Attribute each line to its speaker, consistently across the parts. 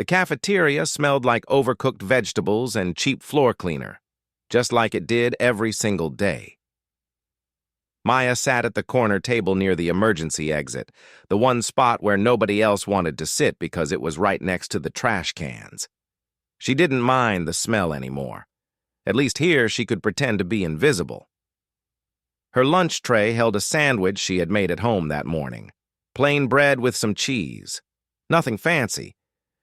Speaker 1: The cafeteria smelled like overcooked vegetables and cheap floor cleaner, just like it did every single day. Maya sat at the corner table near the emergency exit, the one spot where nobody else wanted to sit because it was right next to the trash cans. She didn't mind the smell anymore. At least here she could pretend to be invisible. Her lunch tray held a sandwich she had made at home that morning. Plain bread with some cheese. Nothing fancy.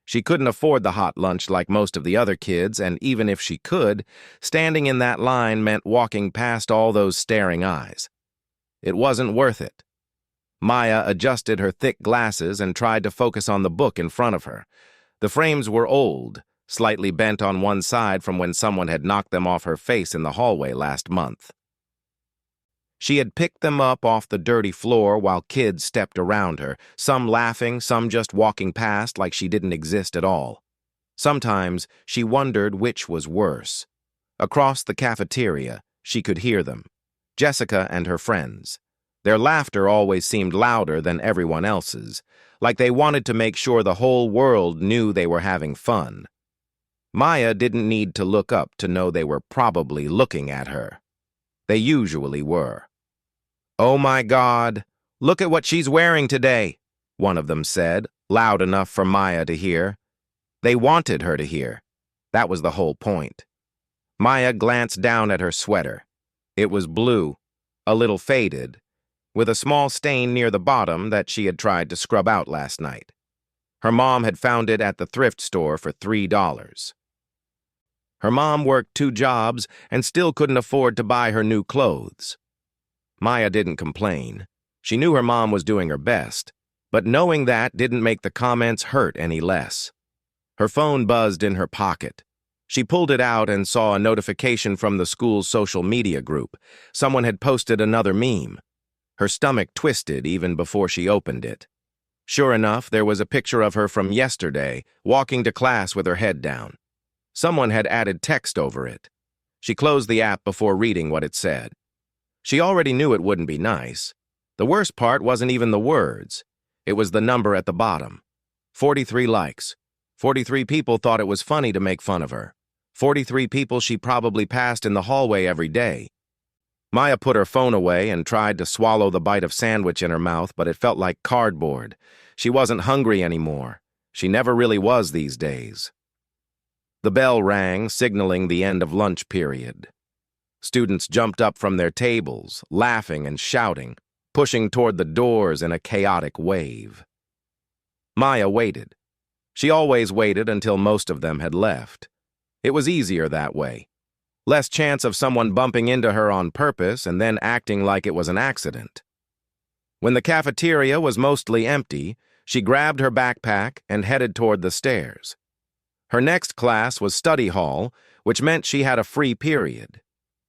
Speaker 1: She couldn't afford the hot lunch like most of the other kids, and even if she could, standing in that line meant walking past all those staring eyes. It wasn't worth it. Maya adjusted her thick glasses and tried to focus on the book in front of her. The frames were old, slightly bent on one side from when someone had knocked them off her face in the hallway last month. She had picked them up off the dirty floor while kids stepped around her, some laughing, some just walking past like she didn't exist at all. Sometimes she wondered which was worse. Across the cafeteria, she could hear them. Jessica and her friends. Their laughter always seemed louder than everyone else's, like they wanted to make sure the whole world knew they were having fun. Maya didn't need to look up to know they were probably looking at her. They usually were. "Oh my God, look at what she's wearing today," one of them said, loud enough for Maya to hear. They wanted her to hear. That was the whole point. Maya glanced down at her sweater. It was blue, a little faded, with a small stain near the bottom that she had tried to scrub out last night. Her mom had found it at the thrift store for $3. Her mom worked 2 jobs and still couldn't afford to buy her new clothes. Maya didn't complain. She knew her mom was doing her best, but knowing that didn't make the comments hurt any less. Her phone buzzed in her pocket. She pulled it out and saw a notification from the school's social media group. Someone had posted another meme. Her stomach twisted even before she opened it. Sure enough, there was a picture of her from yesterday, walking to class with her head down. Someone had added text over it. She closed the app before reading what it said. She already knew it wouldn't be nice. The worst part wasn't even the words. It was the number at the bottom. 43 likes. 43 people thought it was funny to make fun of her. 43 people she probably passed in the hallway every day. Maya put her phone away and tried to swallow the bite of sandwich in her mouth, but it felt like cardboard. She wasn't hungry anymore. She never really was these days. The bell rang, signaling the end of lunch period. Students jumped up from their tables, laughing and shouting, pushing toward the doors in a chaotic wave. Maya waited. She always waited until most of them had left. It was easier that way. Less chance of someone bumping into her on purpose and then acting like it was an accident. When the cafeteria was mostly empty, she grabbed her backpack and headed toward the stairs. Her next class was study hall, which meant she had a free period.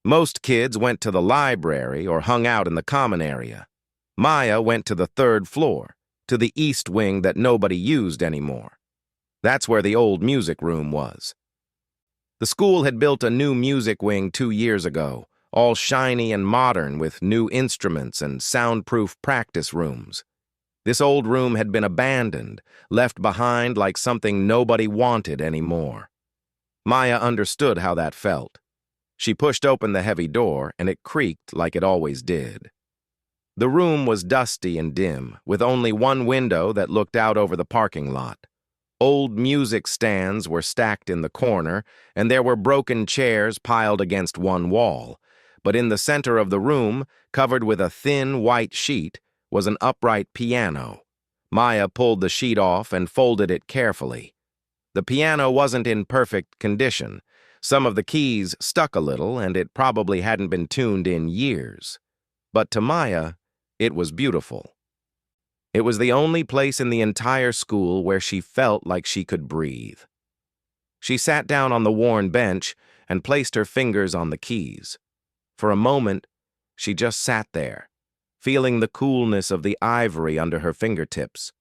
Speaker 1: Most kids went to the library or hung out in the common area. Maya went to the 3rd floor, to the east wing that nobody used anymore. That's where the old music room was. The school had built a new music wing 2 years ago, all shiny and modern with new instruments and soundproof practice rooms. This old room had been abandoned, left behind like something nobody wanted anymore. Maya understood how that felt. She pushed open the heavy door, and it creaked like it always did. The room was dusty and dim, with only one window that looked out over the parking lot. Old music stands were stacked in the corner, and there were broken chairs piled against one wall. But in the center of the room, covered with a thin white sheet, was an upright piano. Maya pulled the sheet off and folded it carefully. The piano wasn't in perfect condition. Some of the keys stuck a little, and it probably hadn't been tuned in years. But to Maya, it was beautiful. It was the only place in the entire school where she felt like she could breathe. She sat down on the worn bench and placed her fingers on the keys. For a moment, she just sat there, feeling the coolness of the ivory under her fingertips.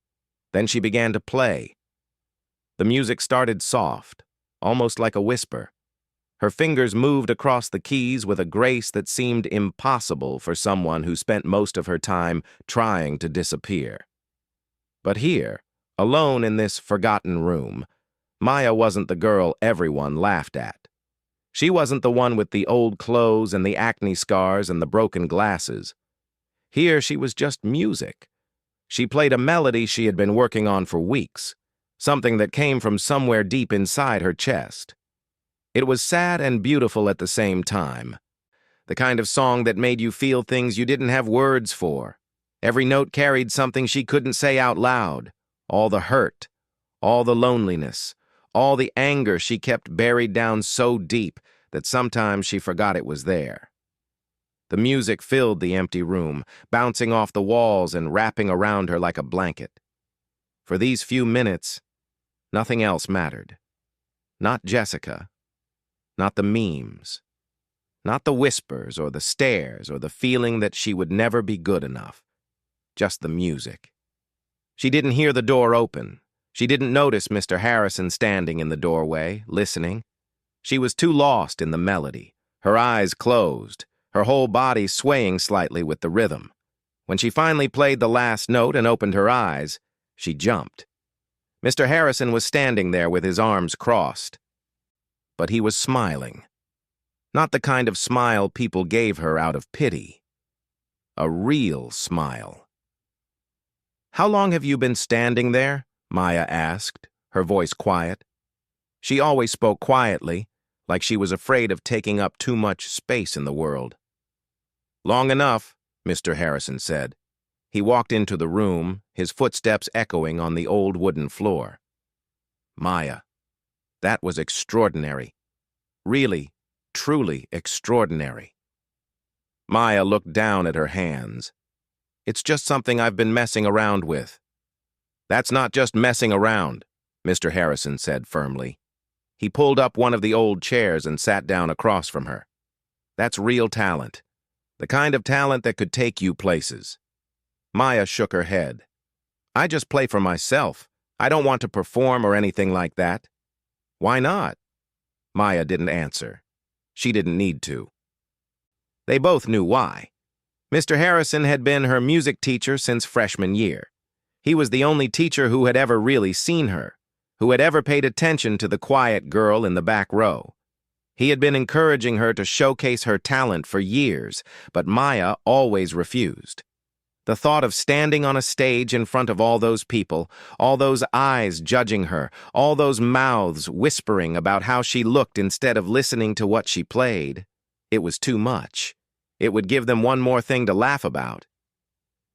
Speaker 1: Then she began to play. The music started soft, almost like a whisper. Her fingers moved across the keys with a grace that seemed impossible for someone who spent most of her time trying to disappear. But here, alone in this forgotten room, Maya wasn't the girl everyone laughed at. She wasn't the one with the old clothes and the acne scars and the broken glasses. Here she was just music. She played a melody she had been working on for weeks, something that came from somewhere deep inside her chest. It was sad and beautiful at the same time. The kind of song that made you feel things you didn't have words for. Every note carried something she couldn't say out loud. All the hurt, all the loneliness, all the anger she kept buried down so deep that sometimes she forgot it was there. The music filled the empty room, bouncing off the walls and wrapping around her like a blanket. For these few minutes, nothing else mattered. Not Jessica. Not the memes. Not the whispers or the stares or the feeling that she would never be good enough. Just the music. She didn't hear the door open. She didn't notice Mr. Harrison standing in the doorway, listening. She was too lost in the melody, her eyes closed, her whole body swaying slightly with the rhythm. When she finally played the last note and opened her eyes, she jumped. Mr. Harrison was standing there with his arms crossed. But he was smiling. Not the kind of smile people gave her out of pity. A real smile. "How long have you been standing there?" Maya asked, her voice quiet. She always spoke quietly, like she was afraid of taking up too much space in the world. "Long enough," Mr. Harrison said. He walked into the room, his footsteps echoing on the old wooden floor. Maya. That was extraordinary. Really, truly extraordinary. Maya looked down at her hands. "It's just something I've been messing around with." "That's not just messing around," Mr. Harrison said firmly. He pulled up one of the old chairs and sat down across from her. "That's real talent. The kind of talent that could take you places." Maya shook her head. "I just play for myself. I don't want to perform or anything like that." "Why not?" Maya didn't answer. She didn't need to. They both knew why. Mr. Harrison had been her music teacher since freshman year. He was the only teacher who had ever really seen her, who had ever paid attention to the quiet girl in the back row. He had been encouraging her to showcase her talent for years, but Maya always refused. The thought of standing on a stage in front of all those people, all those eyes judging her, all those mouths whispering about how she looked instead of listening to what she played, it was too much. It would give them one more thing to laugh about.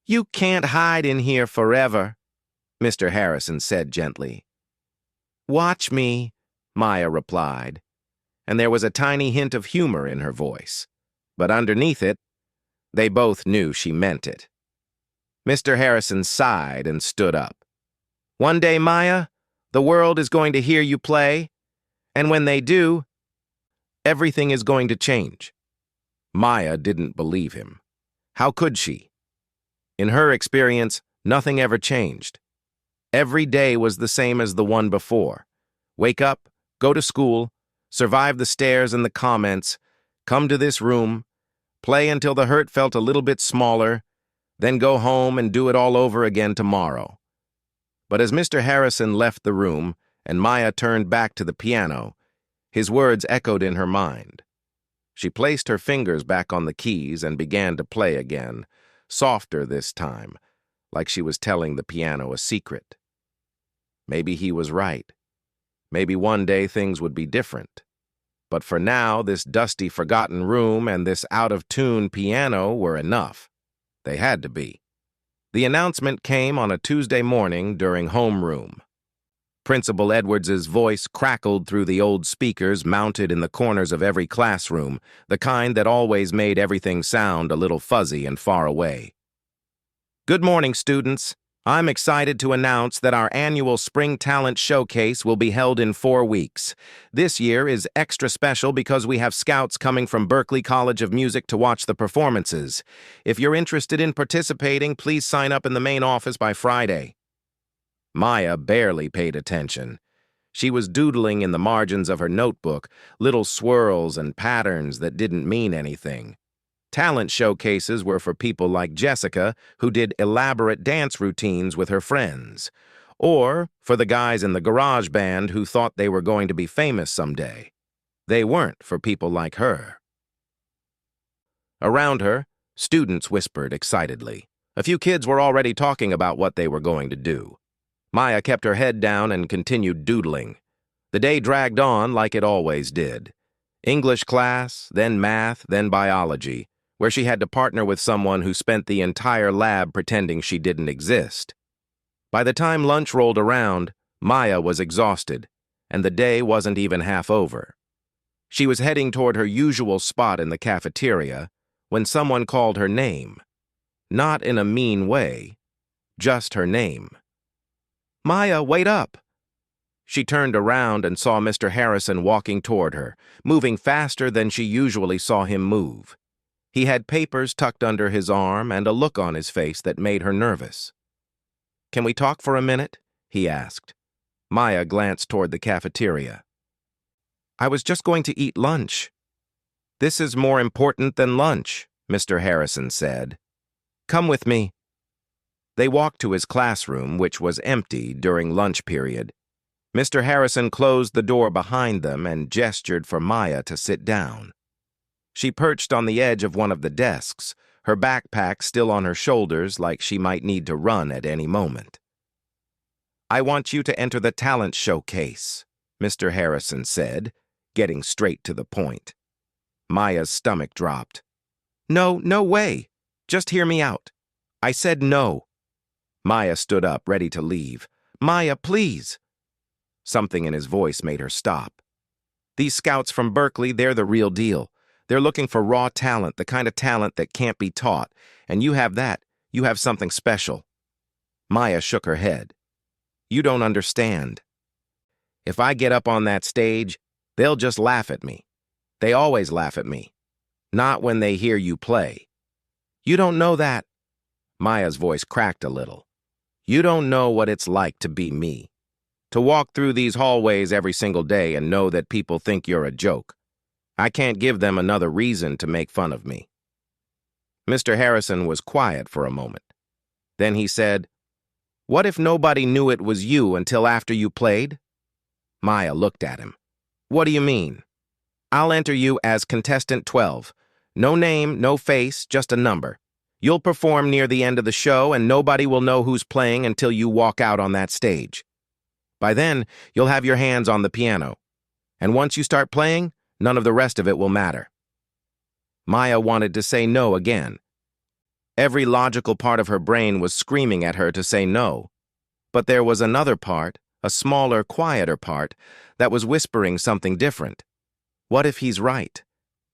Speaker 1: "You can't hide in here forever," Mr. Harrison said gently. "Watch me," Maya replied, and there was a tiny hint of humor in her voice. But underneath it, they both knew she meant it. Mr. Harrison sighed and stood up. "One day, Maya, the world is going to hear you play, and when they do, everything is going to change." Maya didn't believe him. How could she? In her experience, nothing ever changed. Every day was the same as the one before. Wake up, go to school, survive the stares and the comments, come to this room, play until the hurt felt a little bit smaller, then go home and do it all over again tomorrow. But as Mr. Harrison left the room and Maya turned back to the piano, his words echoed in her mind. She placed her fingers back on the keys and began to play again, softer this time, like she was telling the piano a secret. Maybe he was right. Maybe one day things would be different. But for now, this dusty, forgotten room and this out-of-tune piano were enough. They had to be. The announcement came on a Tuesday morning during homeroom. Principal Edwards's voice crackled through the old speakers mounted in the corners of every classroom, the kind that always made everything sound a little fuzzy and far away. "Good morning, students. I'm excited to announce that our annual Spring Talent Showcase will be held in 4 weeks. This year is extra special because we have scouts coming from Berklee College of Music to watch the performances. If you're interested in participating, please sign up in the main office by Friday." Maya barely paid attention. She was doodling in the margins of her notebook, little swirls and patterns that didn't mean anything. Talent showcases were for people like Jessica, who did elaborate dance routines with her friends, Or for the guys in the garage band who thought they were going to be famous someday. They weren't for people like her. Around her, students whispered excitedly. A few kids were already talking about what they were going to do. Maya kept her head down and continued doodling. The day dragged on like it always did. English class, then math, then biology, where she had to partner with someone who spent the entire lab pretending she didn't exist. By the time lunch rolled around, Maya was exhausted, and the day wasn't even half over. She was heading toward her usual spot in the cafeteria when someone called her name. Not in a mean way, just her name. "Maya, wait up!" She turned around and saw Mr. Harrison walking toward her, moving faster than she usually saw him move. He had papers tucked under his arm and a look on his face that made her nervous. "Can we talk for a minute?" he asked. Maya glanced toward the cafeteria. "I was just going to eat lunch." "This is more important than lunch," Mr. Harrison said. "Come with me." They walked to his classroom, which was empty during lunch period. Mr. Harrison closed the door behind them and gestured for Maya to sit down. She perched on the edge of one of the desks, her backpack still on her shoulders like she might need to run at any moment. "I want you to enter the talent showcase," Mr. Harrison said, getting straight to the point. Maya's stomach dropped. "No, no way. Just hear me out. I said no." Maya stood up, ready to leave. "Maya, please." Something in his voice made her stop. "These scouts from Berkeley, they're the real deal. They're looking for raw talent, the kind of talent that can't be taught. And you have that. You have something special." Maya shook her head. "You don't understand. If I get up on that stage, they'll just laugh at me. They always laugh at me. Not when they hear you play. You don't know that." Maya's voice cracked a little. "You don't know what it's like to be me. To walk through these hallways every single day and know that people think you're a joke. I can't give them another reason to make fun of me." Mr. Harrison was quiet for a moment. Then he said, "What if nobody knew it was you until after you played?" Maya looked at him. "What do you mean?" "I'll enter you as contestant 12. No name, no face, just a number. You'll perform near the end of the show and nobody will know who's playing until you walk out on that stage. By then, you'll have your hands on the piano. And once you start playing, none of the rest of it will matter." Maya wanted to say no again. Every logical part of her brain was screaming at her to say no. But there was another part, a smaller, quieter part, that was whispering something different. What if he's right?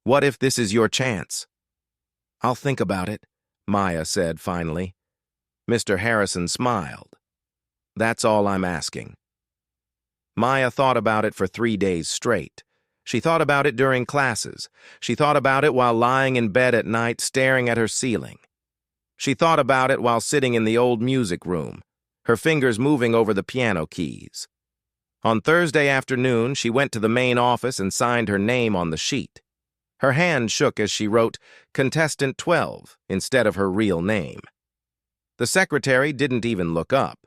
Speaker 1: What if this is your chance? "I'll think about it," Maya said finally. Mr. Harrison smiled. "That's all I'm asking." Maya thought about it for 3 days straight. She thought about it during classes. She thought about it while lying in bed at night staring at her ceiling. She thought about it while sitting in the old music room, her fingers moving over the piano keys. On Thursday afternoon, she went to the main office and signed her name on the sheet. Her hand shook as she wrote Contestant 12 instead of her real name. The secretary didn't even look up.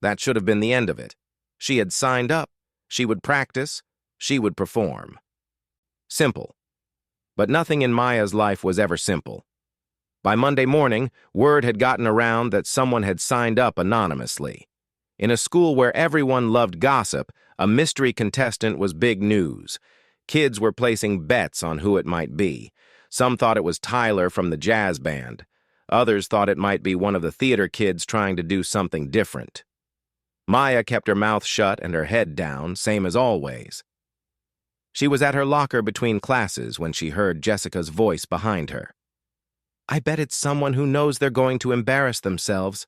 Speaker 1: That should have been the end of it. She had signed up. She would practice. She would perform. Simple. But nothing in Maya's life was ever simple. By Monday morning, word had gotten around that someone had signed up anonymously. In a school where everyone loved gossip, a mystery contestant was big news. Kids were placing bets on who it might be. Some thought it was Tyler from the jazz band. Others thought it might be one of the theater kids trying to do something different. Maya kept her mouth shut and her head down, same as always. She was at her locker between classes when she heard Jessica's voice behind her. "I bet it's someone who knows they're going to embarrass themselves.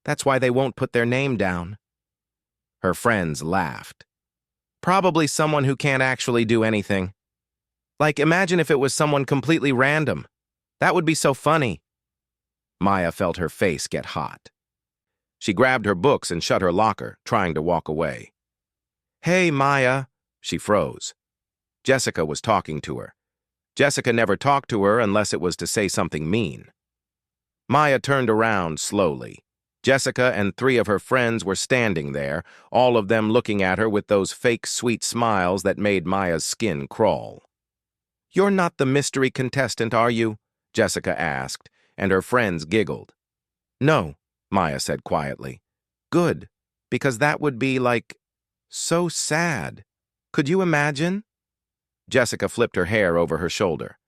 Speaker 1: That's why they won't put their name down." Her friends laughed. "Probably someone who can't actually do anything. Like, imagine if it was someone completely random. That would be so funny." Maya felt her face get hot. She grabbed her books and shut her locker, trying to walk away. "Hey, Maya." She froze. Jessica was talking to her. Jessica never talked to her unless it was to say something mean. Maya turned around slowly. Jessica and 3 of her friends were standing there, all of them looking at her with those fake sweet smiles that made Maya's skin crawl. "You're not the mystery contestant, are you?" Jessica asked, and her friends giggled. "No," Maya said quietly. "Good, because that would be, like, so sad. Could you imagine?" Jessica flipped her hair over her shoulder.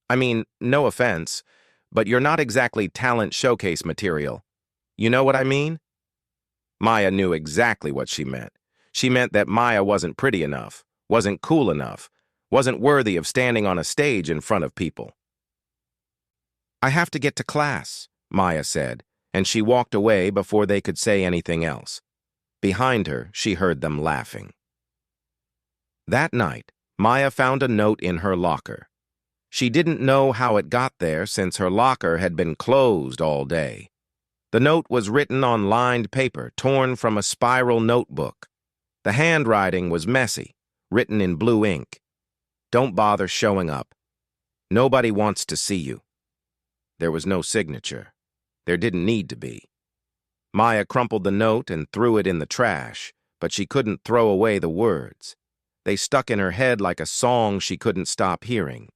Speaker 1: "I mean, no offense, but you're not exactly talent showcase material. You know what I mean?" Maya knew exactly what she meant. She meant that Maya wasn't pretty enough, wasn't cool enough, wasn't worthy of standing on a stage in front of people. "I have to get to class," Maya said, and she walked away before they could say anything else. Behind her, she heard them laughing. That night, Maya found a note in her locker. She didn't know how it got there since her locker had been closed all day. The note was written on lined paper, torn from a spiral notebook. The handwriting was messy, written in blue ink. "Don't bother showing up. Nobody wants to see you." There was no signature. There didn't need to be. Maya crumpled the note and threw it in the trash, but she couldn't throw away the words. They stuck in her head like a song she couldn't stop hearing.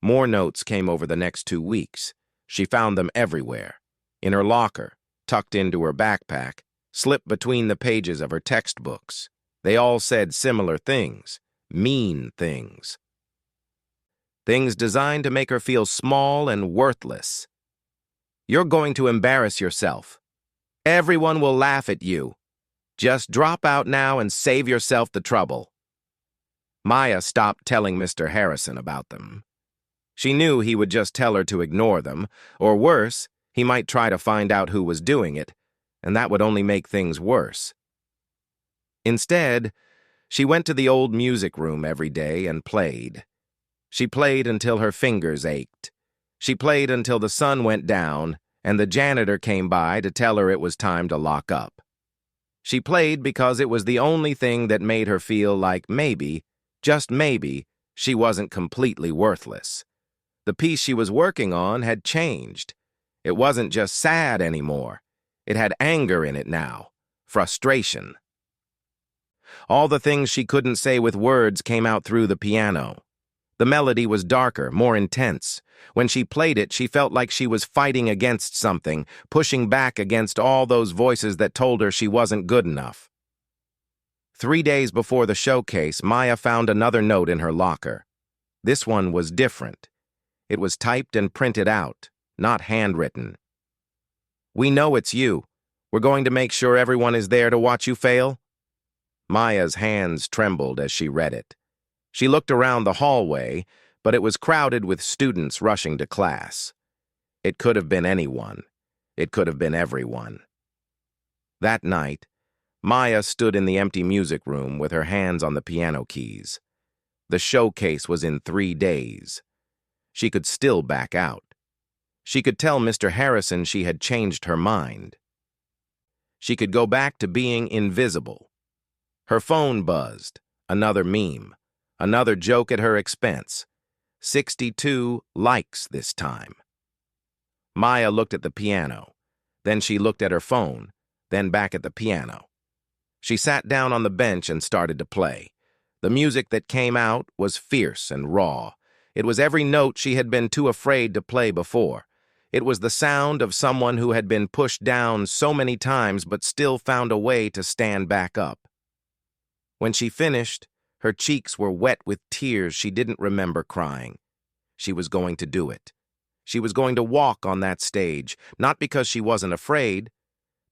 Speaker 1: More notes came over the next 2 weeks. She found them everywhere. In her locker, tucked into her backpack, slipped between the pages of her textbooks. They all said similar things, mean things. Things designed to make her feel small and worthless. "You're going to embarrass yourself. Everyone will laugh at you. Just drop out now and save yourself the trouble." Maya stopped telling Mr. Harrison about them. She knew he would just tell her to ignore them, or worse, he might try to find out who was doing it, and that would only make things worse. Instead, she went to the old music room every day and played. She played until her fingers ached. She played until the sun went down and the janitor came by to tell her it was time to lock up. She played because it was the only thing that made her feel like maybe, just maybe, she wasn't completely worthless. The piece she was working on had changed. It wasn't just sad anymore. It had anger in it now, frustration. All the things she couldn't say with words came out through the piano. The melody was darker, more intense. When she played it, she felt like she was fighting against something, pushing back against all those voices that told her she wasn't good enough. 3 days before the showcase, Maya found another note in her locker. This one was different. It was typed and printed out, not handwritten. "We know it's you. We're going to make sure everyone is there to watch you fail." Maya's hands trembled as she read it. She looked around the hallway, but it was crowded with students rushing to class. It could have been anyone. It could have been everyone. That night, Maya stood in the empty music room with her hands on the piano keys. The showcase was in 3 days. She could still back out. She could tell Mr. Harrison she had changed her mind. She could go back to being invisible. Her phone buzzed. Another meme. Another joke at her expense. 62 likes this time. Maya looked at the piano. Then she looked at her phone, then back at the piano. She sat down on the bench and started to play. The music that came out was fierce and raw. It was every note she had been too afraid to play before. It was the sound of someone who had been pushed down so many times but still found a way to stand back up. When she finished, her cheeks were wet with tears she didn't remember crying. She was going to do it. She was going to walk on that stage, not because she wasn't afraid,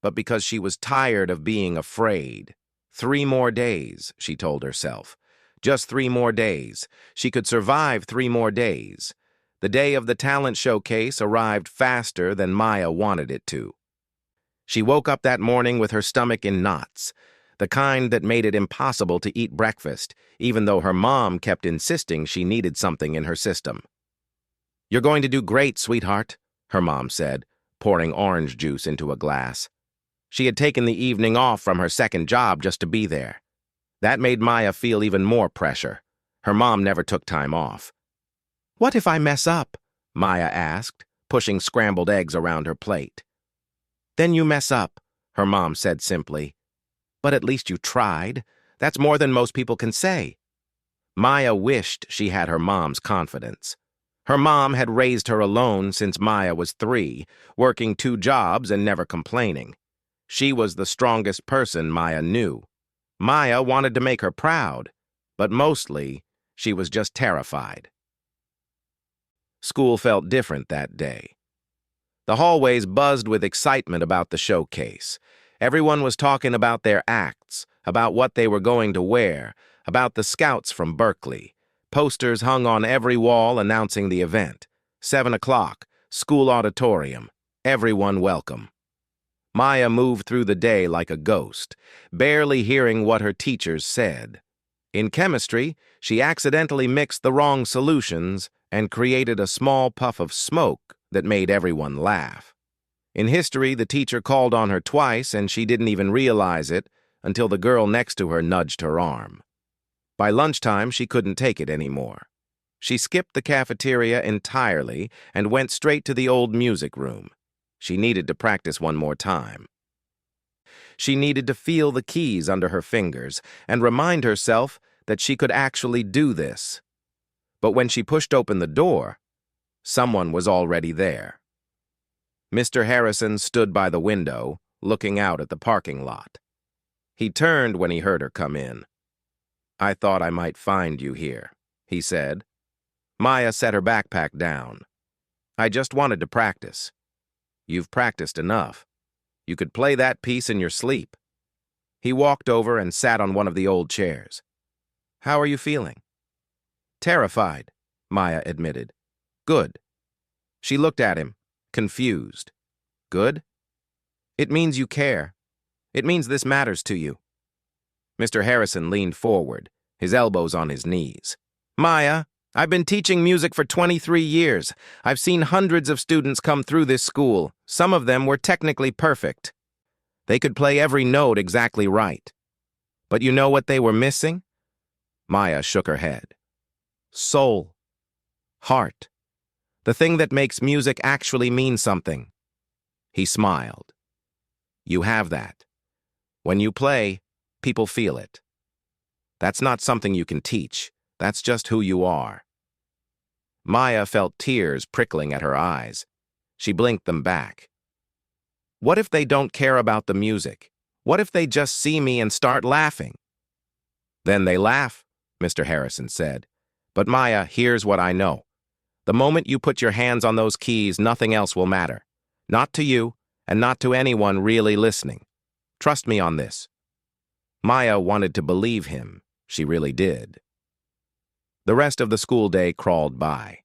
Speaker 1: but because she was tired of being afraid. 3 more days, she told herself. Just 3 more days. She could survive 3 more days. The day of the talent showcase arrived faster than Maya wanted it to. She woke up that morning with her stomach in knots, the kind that made it impossible to eat breakfast, even though her mom kept insisting she needed something in her system. "You're going to do great, sweetheart," her mom said, pouring orange juice into a glass. She had taken the evening off from her second job just to be there. That made Maya feel even more pressure. Her mom never took time off. "What if I mess up?" Maya asked, pushing scrambled eggs around her plate. Then you mess up, her mom said simply. But at least you tried. That's more than most people can say. Maya wished she had her mom's confidence. Her mom had raised her alone since Maya was 3, working 2 jobs and never complaining. She was the strongest person Maya knew. Maya wanted to make her proud, but mostly, she was just terrified. School felt different that day. The hallways buzzed with excitement about the showcase. Everyone was talking about their acts, about what they were going to wear, about the scouts from Berkeley. Posters hung on every wall announcing the event. 7 o'clock, school auditorium. Everyone welcome. Maya moved through the day like a ghost, barely hearing what her teachers said. In chemistry, she accidentally mixed the wrong solutions and created a small puff of smoke that made everyone laugh. In history, the teacher called on her twice and she didn't even realize it until the girl next to her nudged her arm. By lunchtime, she couldn't take it anymore. She skipped the cafeteria entirely and went straight to the old music room. She needed to practice one more time. She needed to feel the keys under her fingers and remind herself that she could actually do this. But when she pushed open the door, someone was already there. Mr. Harrison stood by the window, looking out at the parking lot. He turned when he heard her come in. "I thought I might find you here," he said. Maya set her backpack down. "I just wanted to practice." "You've practiced enough. You could play that piece in your sleep." He walked over and sat on one of the old chairs. "How are you feeling?" "Terrified," Maya admitted. "Good." She looked at him, confused. "Good? It means you care. It means this matters to you." Mr. Harrison leaned forward, his elbows on his knees. "Maya, I've been teaching music for 23 years. I've seen hundreds of students come through this school. Some of them were technically perfect. They could play every note exactly right. But you know what they were missing?" Maya shook her head. "Soul. Heart. The thing that makes music actually mean something." He smiled. "You have that. When you play, people feel it. That's not something you can teach. That's just who you are." Maya felt tears prickling at her eyes. She blinked them back. "What if they don't care about the music? What if they just see me and start laughing?" "Then they laugh," Mr. Harrison said. "But Maya, here's what I know. The moment you put your hands on those keys, nothing else will matter. Not to you, and not to anyone really listening. Trust me on this." Maya wanted to believe him. She really did. The rest of the school day crawled by.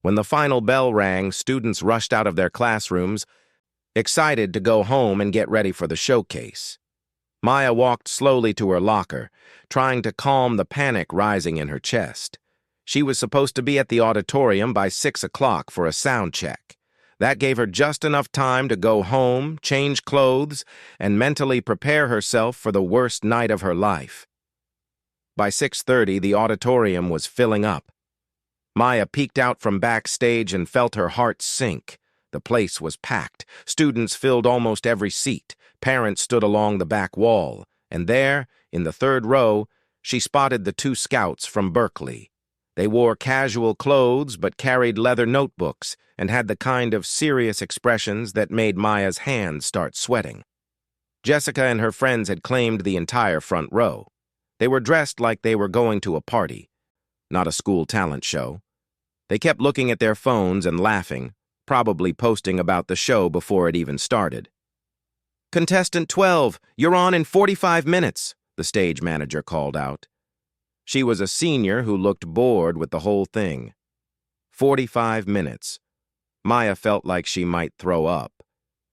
Speaker 1: When the final bell rang, students rushed out of their classrooms, excited to go home and get ready for the showcase. Maya walked slowly to her locker, trying to calm the panic rising in her chest. She was supposed to be at the auditorium by 6 o'clock for a sound check. That gave her just enough time to go home, change clothes, and mentally prepare herself for the worst night of her life. By 6:30, the auditorium was filling up. Maya peeked out from backstage and felt her heart sink. The place was packed. Students filled almost every seat. Parents stood along the back wall. And there, in the 3rd row, she spotted the 2 scouts from Berkeley. They wore casual clothes but carried leather notebooks and had the kind of serious expressions that made Maya's hands start sweating. Jessica and her friends had claimed the entire front row. They were dressed like they were going to a party, not a school talent show. They kept looking at their phones and laughing, probably posting about the show before it even started. "Contestant 12, you're on in 45 minutes, the stage manager called out. She was a senior who looked bored with the whole thing. 45 minutes. Maya felt like she might throw up.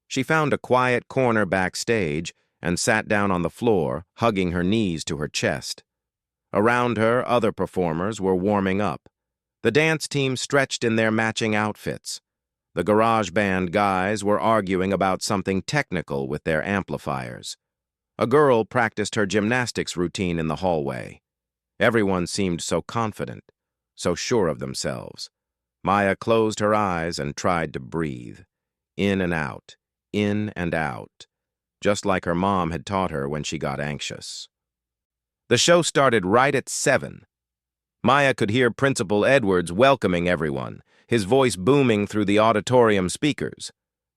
Speaker 1: She found a quiet corner backstage and sat down on the floor, hugging her knees to her chest. Around her, other performers were warming up. The dance team stretched in their matching outfits. The garage band guys were arguing about something technical with their amplifiers. A girl practiced her gymnastics routine in the hallway. Everyone seemed so confident, so sure of themselves. Maya closed her eyes and tried to breathe. In and out, in and out, just like her mom had taught her when she got anxious. The show started right at 7. Maya could hear Principal Edwards welcoming everyone, his voice booming through the auditorium speakers.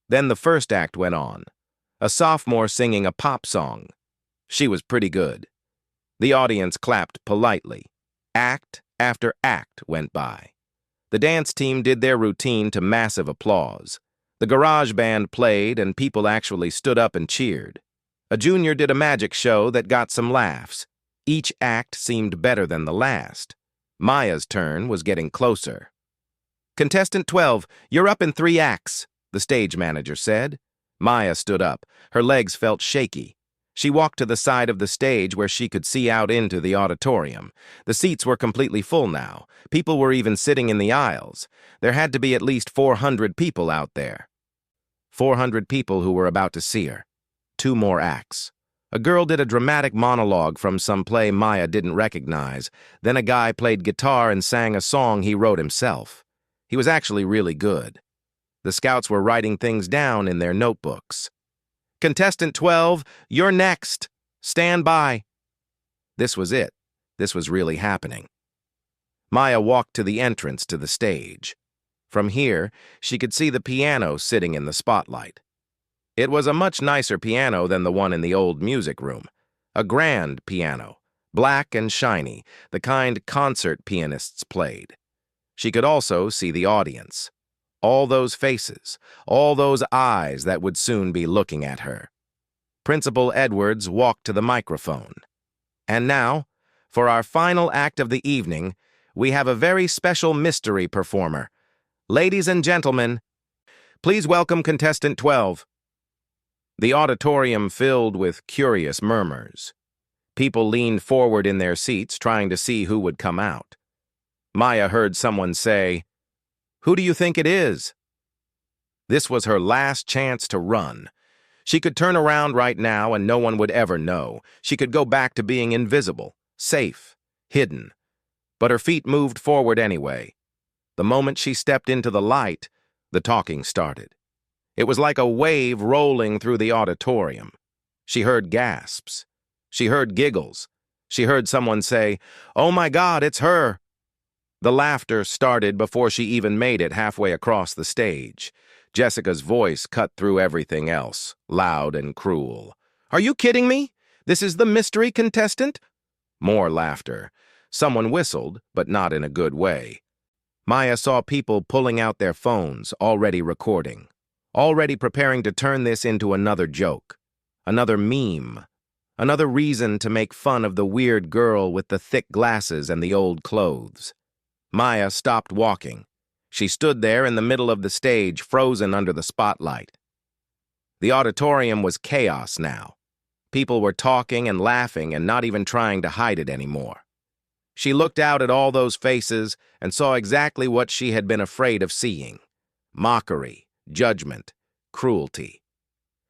Speaker 1: Then the first act went on, a sophomore singing a pop song. She was pretty good. The audience clapped politely. Act after act went by. The dance team did their routine to massive applause. The garage band played and people actually stood up and cheered. A junior did a magic show that got some laughs. Each act seemed better than the last. Maya's turn was getting closer. "Contestant 12, you're up in 3 acts," the stage manager said. Maya stood up. Her legs felt shaky. She walked to the side of the stage where she could see out into the auditorium. The seats were completely full now. People were even sitting in the aisles. There had to be at least 400 people out there. 400 people who were about to see her. 2 more acts. A girl did a dramatic monologue from some play Maya didn't recognize. Then a guy played guitar and sang a song he wrote himself. He was actually really good. The scouts were writing things down in their notebooks. "Contestant 12, you're next. Stand by." This was it. This was really happening. Maya walked to the entrance to the stage. From here, she could see the piano sitting in the spotlight. It was a much nicer piano than the one in the old music room. A grand piano, black and shiny, the kind concert pianists played. She could also see the audience. All those faces, all those eyes that would soon be looking at her. Principal Edwards walked to the microphone. "And now, for our final act of the evening, we have a very special mystery performer. Ladies and gentlemen, please welcome contestant 12. The auditorium filled with curious murmurs. People leaned forward in their seats, trying to see who would come out. Maya heard someone say, "Who do you think it is?" This was her last chance to run. She could turn around right now and no one would ever know. She could go back to being invisible, safe, hidden. But her feet moved forward anyway. The moment she stepped into the light, the talking started. It was like a wave rolling through the auditorium. She heard gasps. She heard giggles. She heard someone say, "Oh my God, it's her!" The laughter started before she even made it halfway across the stage. Jessica's voice cut through everything else, loud and cruel. "Are you kidding me? This is the mystery contestant?" More laughter. Someone whistled, but not in a good way. Maya saw people pulling out their phones, already recording, already preparing to turn this into another joke, another meme, another reason to make fun of the weird girl with the thick glasses and the old clothes. Maya stopped walking. She stood there in the middle of the stage, frozen under the spotlight. The auditorium was chaos now. People were talking and laughing and not even trying to hide it anymore. She looked out at all those faces and saw exactly what she had been afraid of seeing: mockery, judgment, cruelty.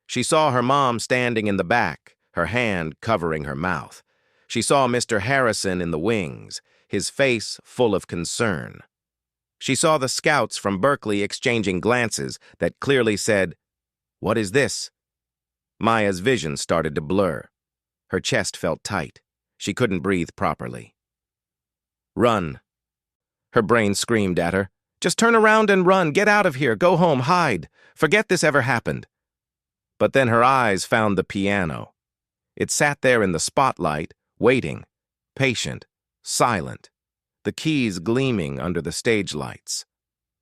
Speaker 1: She saw her mom standing in the back, her hand covering her mouth. She saw Mr. Harrison in the wings, his face full of concern. She saw the scouts from Berkeley exchanging glances that clearly said, "What is this?" Maya's vision started to blur. Her chest felt tight. She couldn't breathe properly. "Run." Her brain screamed at her. "Just turn around and run. Get out of here. Go home. Hide. Forget this ever happened." But then her eyes found the piano. It sat there in the spotlight, waiting, patient, silent, the keys gleaming under the stage lights.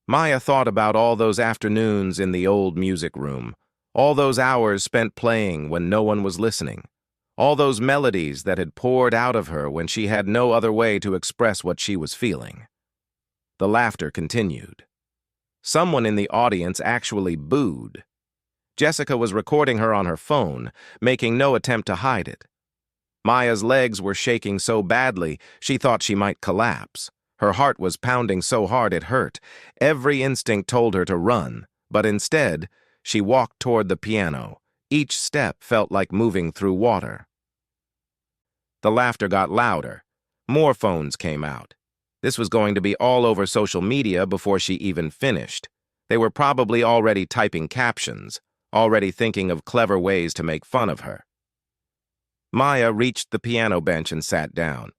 Speaker 1: Maya thought about all those afternoons in the old music room, all those hours spent playing when no one was listening, all those melodies that had poured out of her when she had no other way to express what she was feeling. The laughter continued. Someone in the audience actually booed. Jessica was recording her on her phone, making no attempt to hide it. Maya's legs were shaking so badly she thought she might collapse. Her heart was pounding so hard it hurt. Every instinct told her to run, but instead, she walked toward the piano. Each step felt like moving through water. The laughter got louder. More phones came out. This was going to be all over social media before she even finished. They were probably already typing captions. already thinking of clever ways to make fun of her. Maya reached the piano bench and sat down.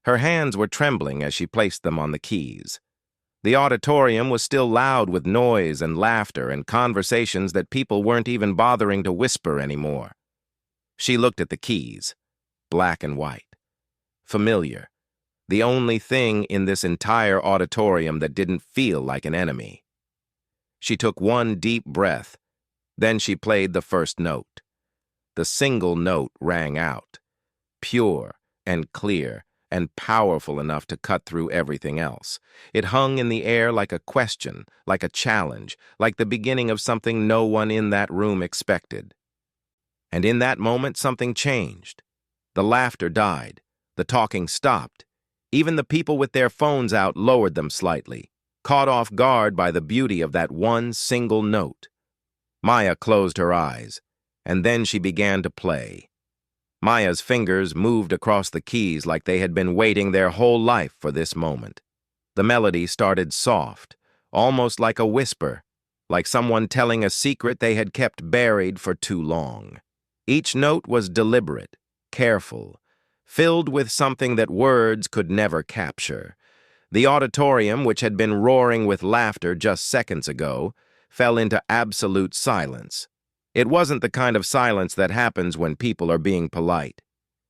Speaker 1: Her hands were trembling as she placed them on the keys. The auditorium was still loud with noise and laughter and conversations that people weren't even bothering to whisper anymore. She looked at the keys, black and white. Familiar. The only thing in this entire auditorium that didn't feel like an enemy. She took one deep breath. Then she played the first note. The single note rang out, pure and clear and powerful enough to cut through everything else. It hung in the air like a question, like a challenge, like the beginning of something no one in that room expected. And in that moment, something changed. The laughter died. The talking stopped. Even the people with their phones out lowered them slightly, caught off guard by the beauty of that one single note. Maya closed her eyes, and then she began to play. Maya's fingers moved across the keys like they had been waiting their whole life for this moment. The melody started soft, almost like a whisper, like someone telling a secret they had kept buried for too long. Each note was deliberate, careful, filled with something that words could never capture. The auditorium, which had been roaring with laughter just seconds ago, fell into absolute silence. It wasn't the kind of silence that happens when people are being polite.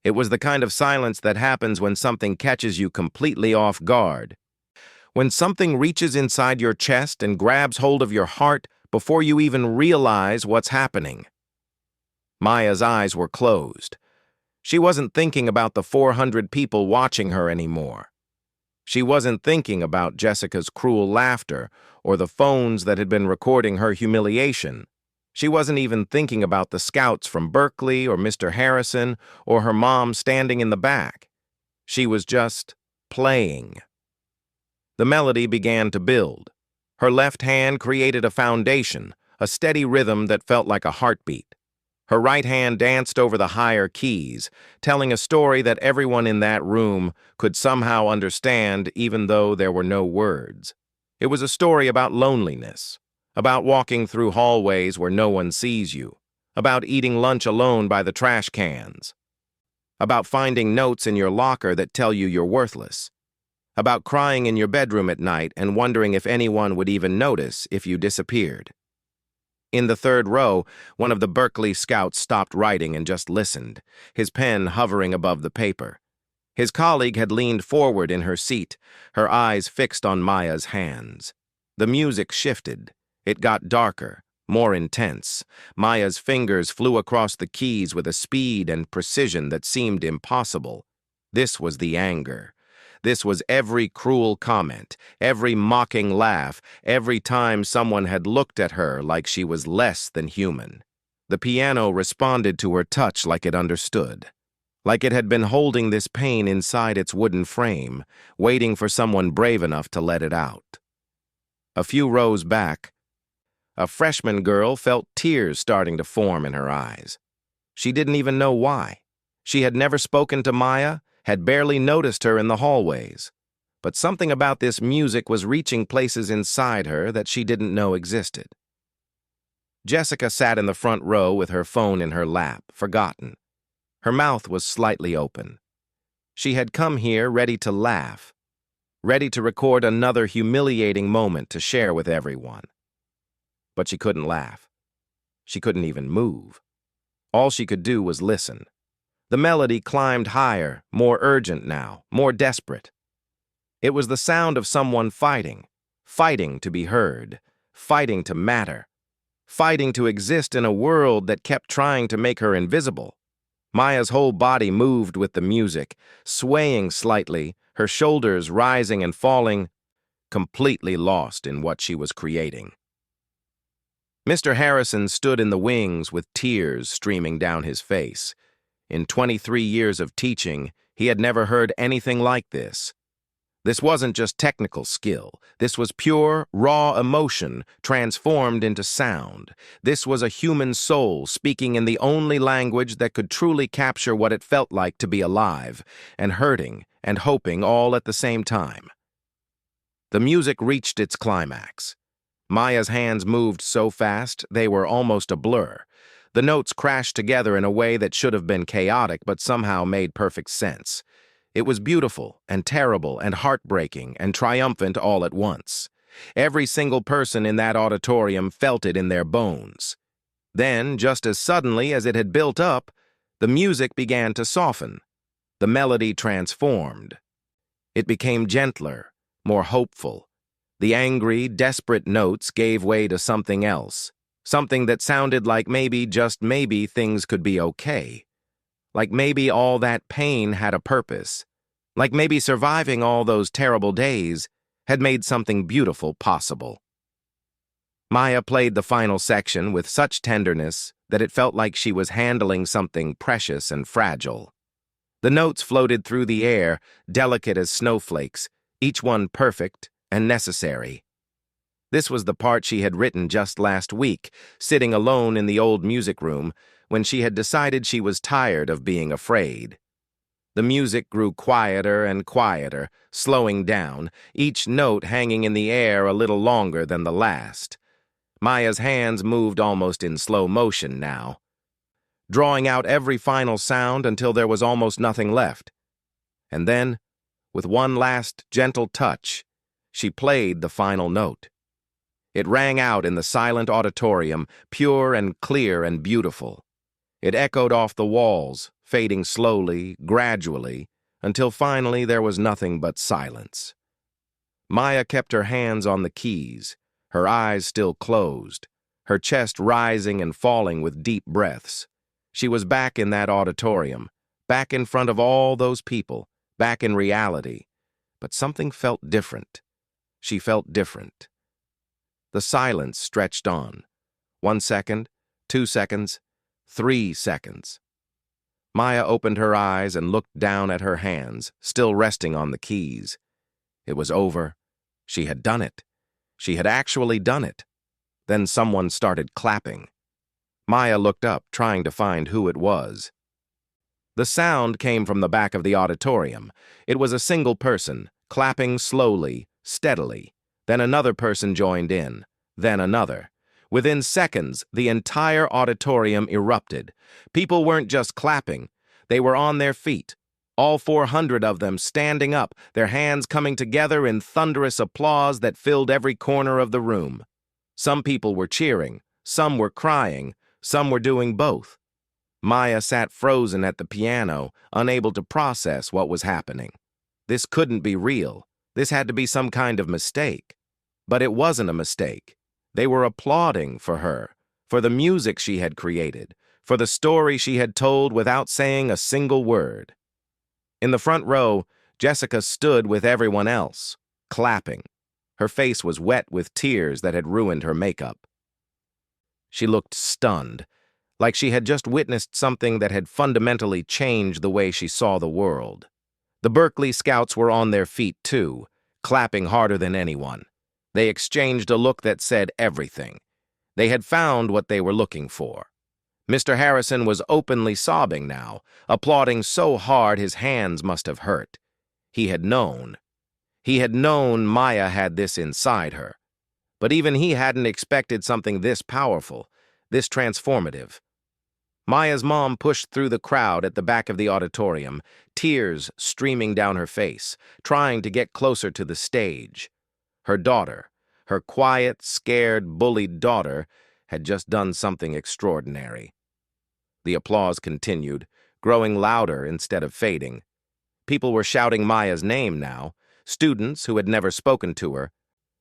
Speaker 1: It was the kind of silence that happens when something catches you completely off guard. When something reaches inside your chest and grabs hold of your heart before you even realize what's happening. Maya's eyes were closed. She wasn't thinking about the 400 people watching her anymore. She wasn't thinking about Jessica's cruel laughter or the phones that had been recording her humiliation. She wasn't even thinking about the scouts from Berkeley or Mr. Harrison or her mom standing in the back. She was just playing. The melody began to build. Her left hand created a foundation, a steady rhythm that felt like a heartbeat. Her right hand danced over the higher keys, telling a story that everyone in that room could somehow understand even though there were no words. It was a story about loneliness, about walking through hallways where no one sees you, about eating lunch alone by the trash cans, about finding notes in your locker that tell you you're worthless, about crying in your bedroom at night and wondering if anyone would even notice if you disappeared. In the third row, one of the Berkeley scouts stopped writing and just listened, his pen hovering above the paper. His colleague had leaned forward in her seat, her eyes fixed on Maya's hands. The music shifted. It got darker, more intense. Maya's fingers flew across the keys with a speed and precision that seemed impossible. This was the anger. This was every cruel comment, every mocking laugh, every time someone had looked at her like she was less than human. The piano responded to her touch like it understood, like it had been holding this pain inside its wooden frame, waiting for someone brave enough to let it out. A few rows back, a freshman girl felt tears starting to form in her eyes. She didn't even know why. She had never spoken to Maya, had barely noticed her in the hallways. But something about this music was reaching places inside her that she didn't know existed. Jessica sat in the front row with her phone in her lap, forgotten. Her mouth was slightly open. She had come here ready to laugh, ready to record another humiliating moment to share with everyone. But she couldn't laugh. She couldn't even move. All she could do was listen. The melody climbed higher, more urgent now, more desperate. It was the sound of someone fighting, fighting to be heard, fighting to matter, fighting to exist in a world that kept trying to make her invisible. Maya's whole body moved with the music, swaying slightly, her shoulders rising and falling, completely lost in what she was creating. Mr. Harrison stood in the wings with tears streaming down his face. In 23 years of teaching, he had never heard anything like this. This wasn't just technical skill. This was pure, raw emotion transformed into sound. This was a human soul speaking in the only language that could truly capture what it felt like to be alive, and hurting and hoping all at the same time. The music reached its climax. Maya's hands moved so fast they were almost a blur. The notes crashed together in a way that should have been chaotic but somehow made perfect sense. It was beautiful and terrible and heartbreaking and triumphant all at once. Every single person in that auditorium felt it in their bones. Then, just as suddenly as it had built up, the music began to soften. The melody transformed. It became gentler, more hopeful. The angry, desperate notes gave way to something else, something that sounded like maybe, just maybe, things could be okay. Like maybe all that pain had a purpose. Like maybe surviving all those terrible days had made something beautiful possible. Maya played the final section with such tenderness that it felt like she was handling something precious and fragile. The notes floated through the air, delicate as snowflakes, each one perfect and necessary. This was the part she had written just last week, sitting alone in the old music room, when she had decided she was tired of being afraid. The music grew quieter and quieter, slowing down, each note hanging in the air a little longer than the last. Maya's hands moved almost in slow motion now, drawing out every final sound until there was almost nothing left. And then, with one last gentle touch, she played the final note. It rang out in the silent auditorium, pure and clear and beautiful. It echoed off the walls, fading slowly, gradually, until finally there was nothing but silence. Maya kept her hands on the keys, her eyes still closed, her chest rising and falling with deep breaths. She was back in that auditorium, back in front of all those people, back in reality. But something felt different. She felt different. The silence stretched on. 1 second, 2 seconds, 3 seconds. Maya opened her eyes and looked down at her hands, still resting on the keys. It was over. She had done it. She had actually done it. Then someone started clapping. Maya looked up, trying to find who it was. The sound came from the back of the auditorium. It was a single person, clapping slowly, steadily. Then another person joined in. Then another. Within seconds, the entire auditorium erupted. People weren't just clapping. They were on their feet. All 400 of them standing up, their hands coming together in thunderous applause that filled every corner of the room. Some people were cheering, some were crying, some were doing both. Maya sat frozen at the piano, unable to process what was happening. This couldn't be real. This had to be some kind of mistake. But it wasn't a mistake. They were applauding for her, for the music she had created, for the story she had told without saying a single word. In the front row, Jessica stood with everyone else, clapping. Her face was wet with tears that had ruined her makeup. She looked stunned, like she had just witnessed something that had fundamentally changed the way she saw the world. The Berkeley Scouts were on their feet too, clapping harder than anyone. They exchanged a look that said everything. They had found what they were looking for. Mr. Harrison was openly sobbing now, applauding so hard his hands must have hurt. He had known. He had known Maya had this inside her. But even he hadn't expected something this powerful, this transformative. Maya's mom pushed through the crowd at the back of the auditorium, tears streaming down her face, trying to get closer to the stage. Her daughter, her quiet, scared, bullied daughter, had just done something extraordinary. The applause continued, growing louder instead of fading. People were shouting Maya's name now, students who had never spoken to her,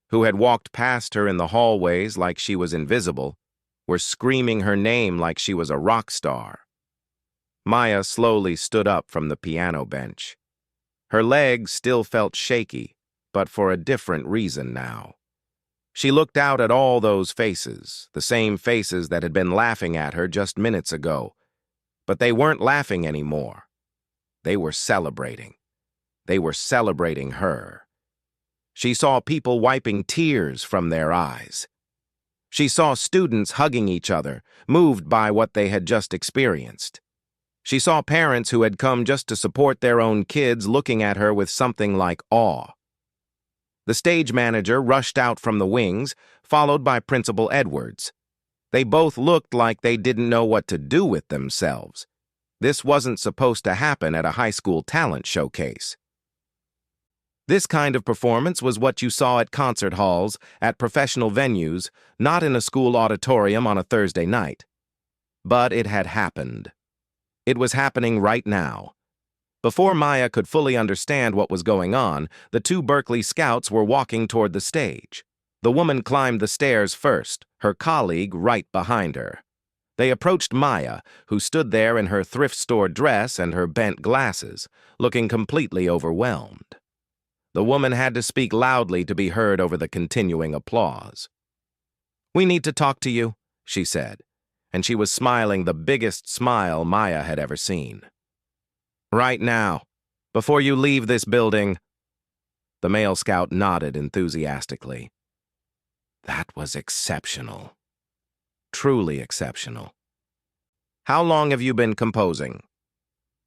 Speaker 1: who had walked past her in the hallways like she was invisible, were screaming her name like she was a rock star. Maya slowly stood up from the piano bench. Her legs still felt shaky, but for a different reason now. She looked out at all those faces, the same faces that had been laughing at her just minutes ago. But they weren't laughing anymore. They were celebrating. They were celebrating her. She saw people wiping tears from their eyes. She saw students hugging each other, moved by what they had just experienced. She saw parents who had come just to support their own kids looking at her with something like awe. The stage manager rushed out from the wings, followed by Principal Edwards. They both looked like they didn't know what to do with themselves. This wasn't supposed to happen at a high school talent showcase. This kind of performance was what you saw at concert halls, at professional venues, not in a school auditorium on a Thursday night. But it had happened. It was happening right now. Before Maya could fully understand what was going on, the two Berkeley scouts were walking toward the stage. The woman climbed the stairs first, her colleague right behind her. They approached Maya, who stood there in her thrift store dress and her bent glasses, looking completely overwhelmed. The woman had to speak loudly to be heard over the continuing applause. "We need to talk to you," she said, and she was smiling the biggest smile Maya had ever seen. "Right now, before you leave this building." The male scout nodded enthusiastically. That was exceptional. Truly exceptional. "How long have you been composing?"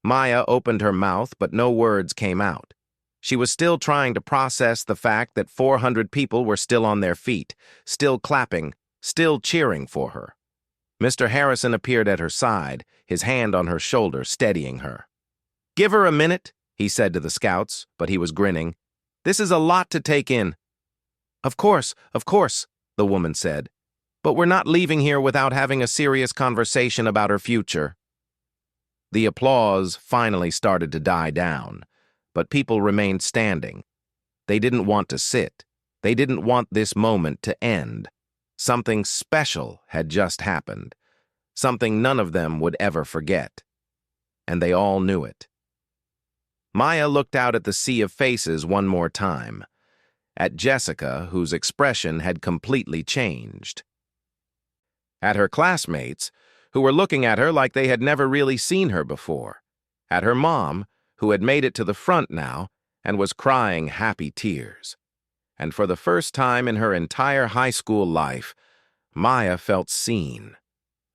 Speaker 1: Maya opened her mouth, but no words came out. She was still trying to process the fact that 400 people were still on their feet, still clapping, still cheering for her. Mr. Harrison appeared at her side, his hand on her shoulder, steadying her. "Give her a minute," he said to the scouts, but he was grinning. "This is a lot to take in." Of course," the woman said. "But we're not leaving here without having a serious conversation about her future." The applause finally started to die down, but people remained standing. They didn't want to sit. They didn't want this moment to end. Something special had just happened, something none of them would ever forget. And they all knew it. Maya looked out at the sea of faces one more time, at Jessica, whose expression had completely changed, at her classmates, who were looking at her like they had never really seen her before, at her mom, who had made it to the front now and was crying happy tears. And for the first time in her entire high school life, Maya felt seen.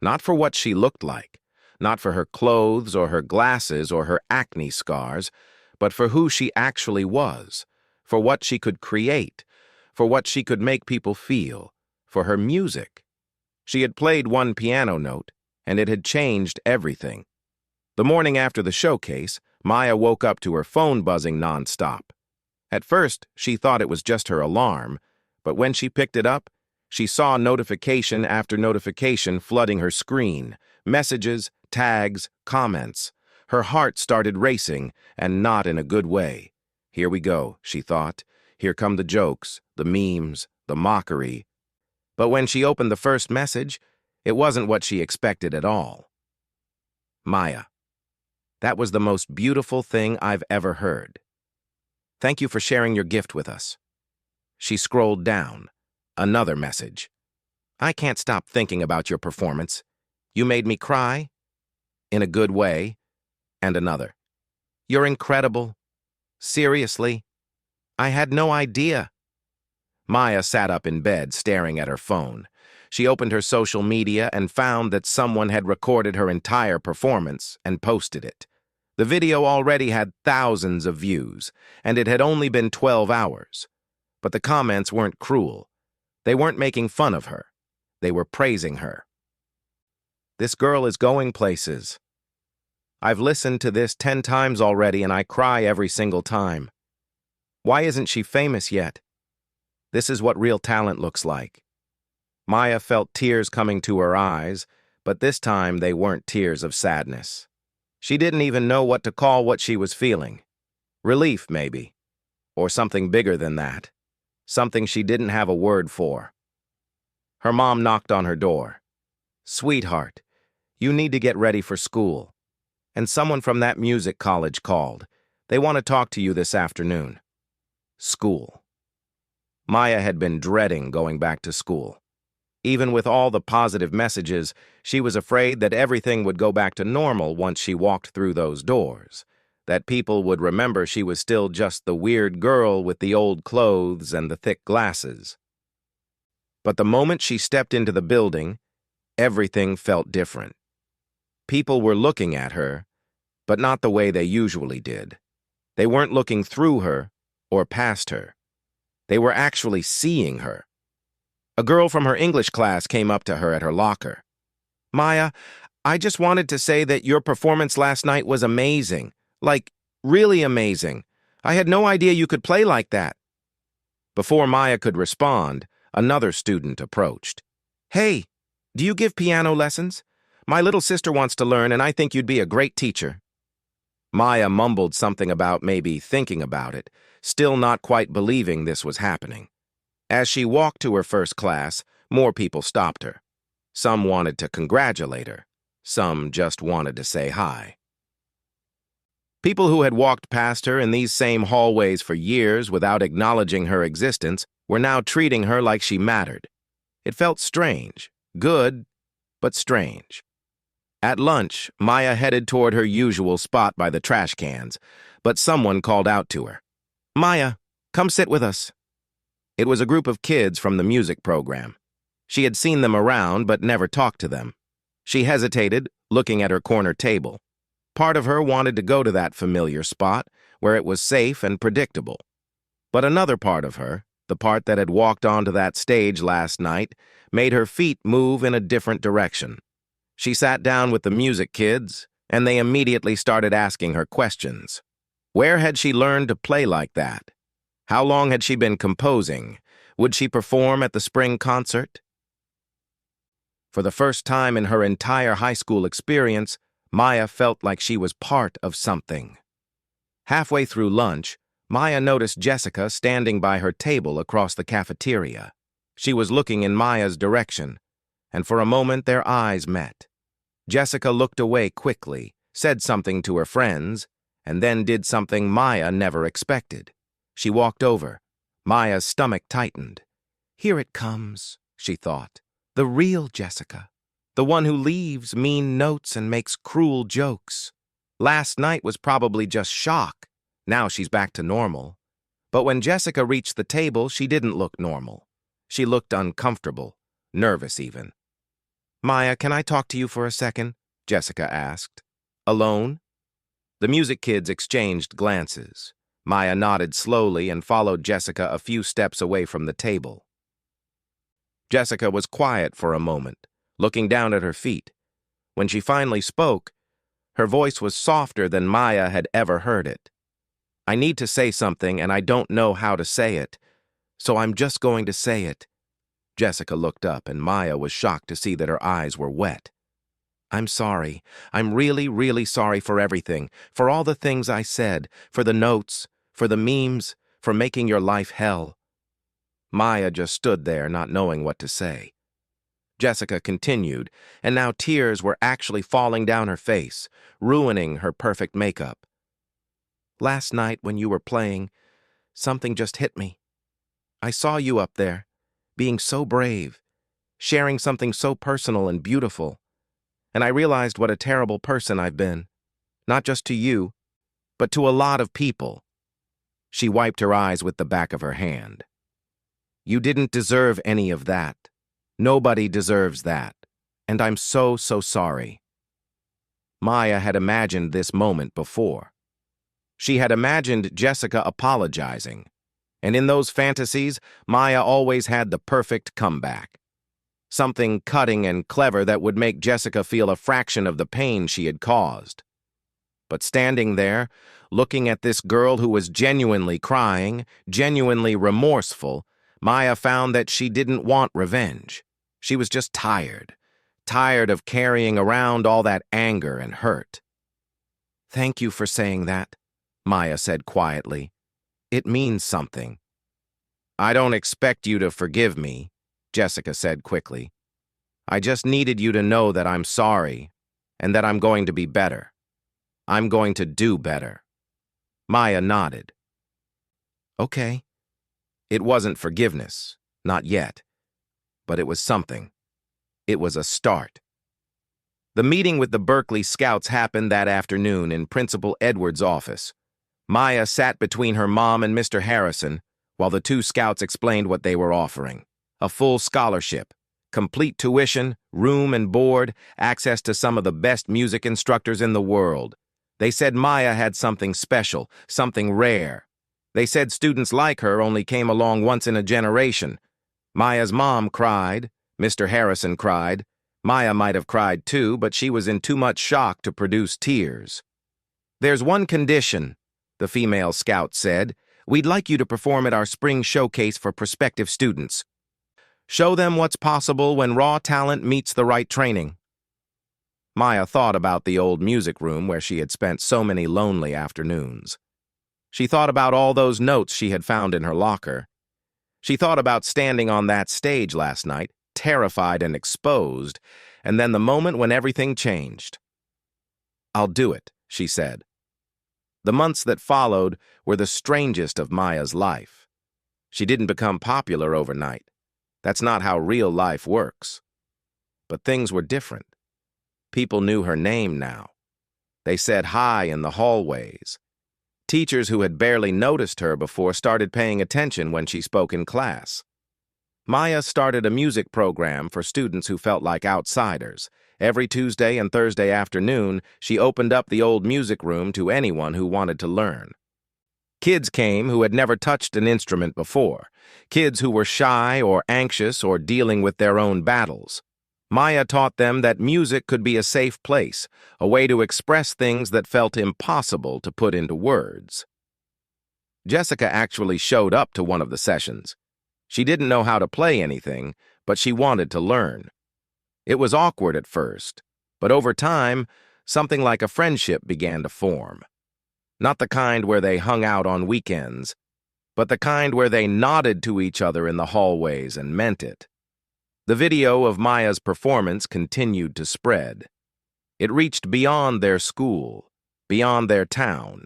Speaker 1: Not for what she looked like, not for her clothes or her glasses or her acne scars, but for who she actually was, for what she could create, for what she could make people feel, for her music. She had played one piano note, and it had changed everything. The morning after the showcase, Maya woke up to her phone buzzing nonstop. At first, she thought it was just her alarm, but when she picked it up, she saw notification after notification flooding her screen, messages, tags, comments. Her heart started racing, and not in a good way. Here we go, she thought. Here come the jokes, the memes, the mockery. But when she opened the first message, it wasn't what she expected at all. "Maya, that was the most beautiful thing I've ever heard. Thank you for sharing your gift with us." She scrolled down. Another message. "I can't stop thinking about your performance. You made me cry. In a good way." And another. "You're incredible. Seriously. I had no idea." Maya sat up in bed, staring at her phone. She opened her social media and found that someone had recorded her entire performance and posted it. The video already had thousands of views, and it had only been 12 hours. But the comments weren't cruel. They weren't making fun of her. They were praising her. "This girl is going places. I've listened to this 10 times already, and I cry every single time. Why isn't she famous yet? This is what real talent looks like." Maya felt tears coming to her eyes, but this time they weren't tears of sadness. She didn't even know what to call what she was feeling. Relief, maybe. Or something bigger than that. Something she didn't have a word for. Her mom knocked on her door. "Sweetheart, you need to get ready for school." And someone from that music college called. "They want to talk to you this afternoon." School. Maya had been dreading going back to school. Even with all the positive messages, she was afraid that everything would go back to normal once she walked through those doors, that people would remember she was still just the weird girl with the old clothes and the thick glasses. But the moment she stepped into the building, everything felt different. People were looking at her, but not the way they usually did. They weren't looking through her or past her. They were actually seeing her. A girl from her English class came up to her at her locker. "Maya, I just wanted to say that your performance last night was amazing. Like, really amazing. I had no idea you could play like that." Before Maya could respond, another student approached. "Hey, do you give piano lessons? My little sister wants to learn, and I think you'd be a great teacher." Maya mumbled something about maybe thinking about it, still not quite believing this was happening. As she walked to her first class, more people stopped her. Some wanted to congratulate her. Some just wanted to say hi. People who had walked past her in these same hallways for years without acknowledging her existence were now treating her like she mattered. It felt strange, good, but strange. At lunch, Maya headed toward her usual spot by the trash cans, but someone called out to her. "Maya, come sit with us." It was a group of kids from the music program. She had seen them around but never talked to them. She hesitated, looking at her corner table. Part of her wanted to go to that familiar spot where it was safe and predictable. But another part of her, the part that had walked onto that stage last night, made her feet move in a different direction. She sat down with the music kids, and they immediately started asking her questions. Where had she learned to play like that? How long had she been composing? Would she perform at the spring concert? For the first time in her entire high school experience, Maya felt like she was part of something. Halfway through lunch, Maya noticed Jessica standing by her table across the cafeteria. She was looking in Maya's direction, and for a moment their eyes met. Jessica looked away quickly, said something to her friends, and then did something Maya never expected. She walked over. Maya's stomach tightened. "Here it comes," she thought. "The real Jessica. The one who leaves mean notes and makes cruel jokes. Last night was probably just shock. Now she's back to normal." But when Jessica reached the table, she didn't look normal. She looked uncomfortable, nervous even. "Maya, can I talk to you for a second?" Jessica asked. "Alone?" The music kids exchanged glances. Maya nodded slowly and followed Jessica a few steps away from the table. Jessica was quiet for a moment, looking down at her feet. When she finally spoke, her voice was softer than Maya had ever heard it. "I need to say something, and I don't know how to say it, so I'm just going to say it." Jessica looked up, and Maya was shocked to see that her eyes were wet. "I'm sorry. I'm really, really sorry for everything, for all the things I said, for the notes, for the memes, for making your life hell." Maya just stood there, not knowing what to say. Jessica continued, and now tears were actually falling down her face, ruining her perfect makeup. "Last night when you were playing, something just hit me. I saw you up there, being so brave, sharing something so personal and beautiful, and I realized what a terrible person I've been, not just to you, but to a lot of people." She wiped her eyes with the back of her hand. "You didn't deserve any of that. Nobody deserves that, and I'm so, so sorry." Maya had imagined this moment before. She had imagined Jessica apologizing, and in those fantasies, Maya always had the perfect comeback. Something cutting and clever that would make Jessica feel a fraction of the pain she had caused. But standing there, looking at this girl who was genuinely crying, genuinely remorseful, Maya found that she didn't want revenge. She was just tired of carrying around all that anger and hurt. "Thank you for saying that," Maya said quietly. "It means something." "I don't expect you to forgive me," Jessica said quickly. "I just needed you to know that I'm sorry and that I'm going to be better. I'm going to do better." Maya nodded. "Okay." It wasn't forgiveness, not yet, but it was something. It was a start. The meeting with the Berkeley Scouts happened that afternoon in Principal Edwards' office. Maya sat between her mom and Mr. Harrison while the two scouts explained what they were offering. A full scholarship, complete tuition, room and board, access to some of the best music instructors in the world. They said Maya had something special, something rare. They said students like her only came along once in a generation. Maya's mom cried. Mr. Harrison cried. Maya might have cried too, but she was in too much shock to produce tears. "There's one condition," the female scout said. "We'd like you to perform at our spring showcase for prospective students. Show them what's possible when raw talent meets the right training." Maya thought about the old music room where she had spent so many lonely afternoons. She thought about all those notes she had found in her locker. She thought about standing on that stage last night, terrified and exposed, and then the moment when everything changed. "I'll do it," she said. The months that followed were the strangest of Maya's life. She didn't become popular overnight. That's not how real life works. But things were different. People knew her name now. They said hi in the hallways. Teachers who had barely noticed her before started paying attention when she spoke in class. Maya started a music program for students who felt like outsiders. Every Tuesday and Thursday afternoon, she opened up the old music room to anyone who wanted to learn. Kids came who had never touched an instrument before. Kids who were shy or anxious or dealing with their own battles. Maya taught them that music could be a safe place, a way to express things that felt impossible to put into words. Jessica actually showed up to one of the sessions. She didn't know how to play anything, but she wanted to learn. It was awkward at first, but over time, something like a friendship began to form. Not the kind where they hung out on weekends, but the kind where they nodded to each other in the hallways and meant it. The video of Maya's performance continued to spread. It reached beyond their school, beyond their town.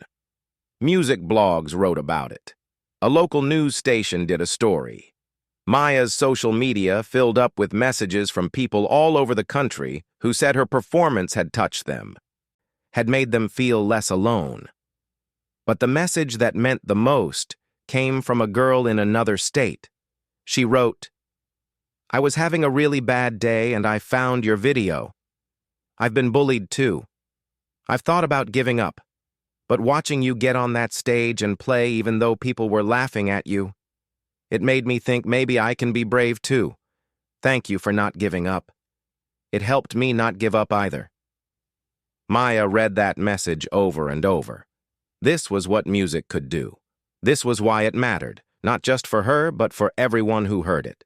Speaker 1: Music blogs wrote about it. A local news station did a story. Maya's social media filled up with messages from people all over the country who said her performance had touched them, had made them feel less alone. But the message that meant the most came from a girl in another state. She wrote, "I was having a really bad day and I found your video. I've been bullied too. I've thought about giving up, but watching you get on that stage and play even though people were laughing at you, it made me think maybe I can be brave too. Thank you for not giving up. It helped me not give up either." Maya read that message over and over. This was what music could do. This was why it mattered, not just for her, but for everyone who heard it.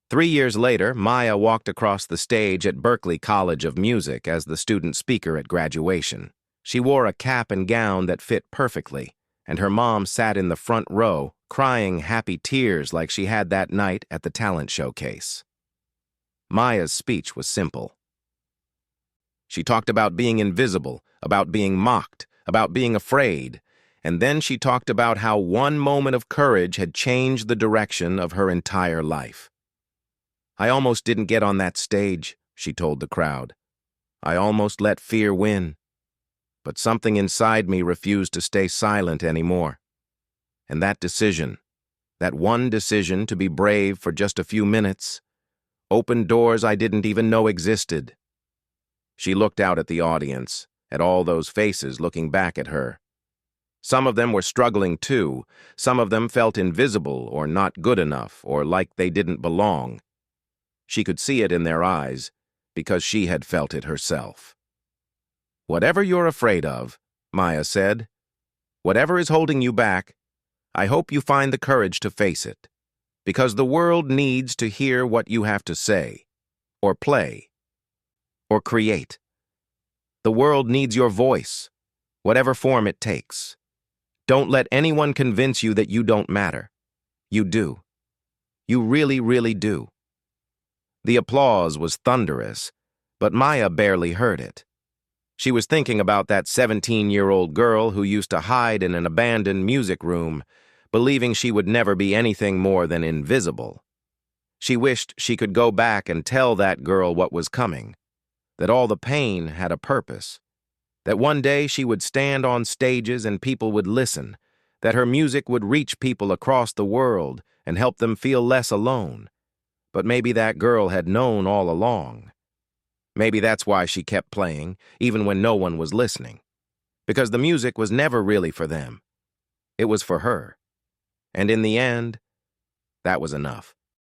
Speaker 1: 3 years later, Maya walked across the stage at Berklee College of Music as the student speaker at graduation. She wore a cap and gown that fit perfectly, and her mom sat in the front row, crying happy tears like she had that night at the talent showcase. Maya's speech was simple. She talked about being invisible, about being mocked, about being afraid, and then she talked about how one moment of courage had changed the direction of her entire life. "I almost didn't get on that stage," she told the crowd. "I almost let fear win. But something inside me refused to stay silent anymore. And that decision, that one decision to be brave for just a few minutes, opened doors I didn't even know existed." She looked out at the audience, at all those faces looking back at her. Some of them were struggling too. Some of them felt invisible or not good enough or like they didn't belong. She could see it in their eyes because she had felt it herself. "Whatever you're afraid of," Maya said, "whatever is holding you back, I hope you find the courage to face it, because the world needs to hear what you have to say, or play, or create. The world needs your voice, whatever form it takes. Don't let anyone convince you that you don't matter. You do. You really, really do." The applause was thunderous, but Maya barely heard it. She was thinking about that 17-year-old girl who used to hide in an abandoned music room, believing she would never be anything more than invisible. She wished she could go back and tell that girl what was coming, that all the pain had a purpose, that one day she would stand on stages and people would listen, that her music would reach people across the world and help them feel less alone. But maybe that girl had known all along. Maybe that's why she kept playing, even when no one was listening. Because the music was never really for them. It was for her. And in the end, that was enough.